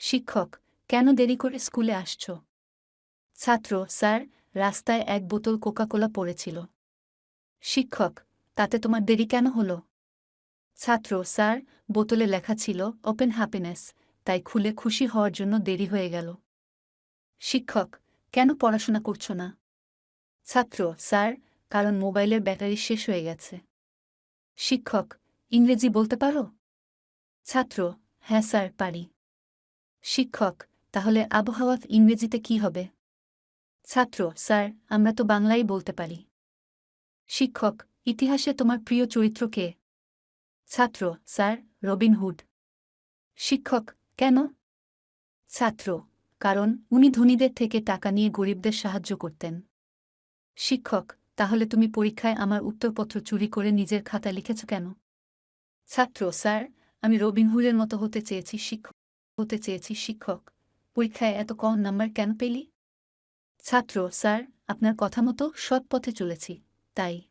শিক্ষক, কেন দেরি করে স্কুলে আসছ? ছাত্র, স্যার, রাস্তায় এক বোতল কোকাকোলা পড়েছিল। শিক্ষক, তাতে তোমার দেরি কেন হলো? ছাত্র, স্যার, বোতলে লেখা ছিল ওপেন হ্যাপিনেস, তাই খুলে খুশি হওয়ার জন্য দেরি হয়ে গেল। শিক্ষক, কেন পড়াশোনা করছো না? ছাত্র, স্যার, কারণ মোবাইলের ব্যাটারি শেষ হয়ে গেছে। শিক্ষক, ইংরেজি বলতে পারো? ছাত্র, হ্যাঁ স্যার, পারি। শিক্ষক, তাহলে আবহাওয়া ইংরেজিতে কি হবে? ছাত্র, স্যার, আমরা তো বাংলাই বলতে পারি। শিক্ষক, ইতিহাসে তোমার প্রিয় চরিত্র কে? ছাত্র, স্যার, রবিন হুড। শিক্ষক, কেন? ছাত্র, কারণ উনি ধনীদের থেকে টাকা নিয়ে গরিবদের সাহায্য করতেন। শিক্ষক, তাহলে তুমি পরীক্ষায় আমার উত্তরপত্র চুরি করে নিজের খাতায় লিখেছ কেন? ছাত্র, স্যার, আমি রবিন হুডের মতো হতে চেয়েছি শিক্ষক। পরীক্ষায় এত কম নাম্বার কেন পেলি? ছাত্র, স্যার, আপনার কথা মতো সৎ পথে চলেছি, তাই।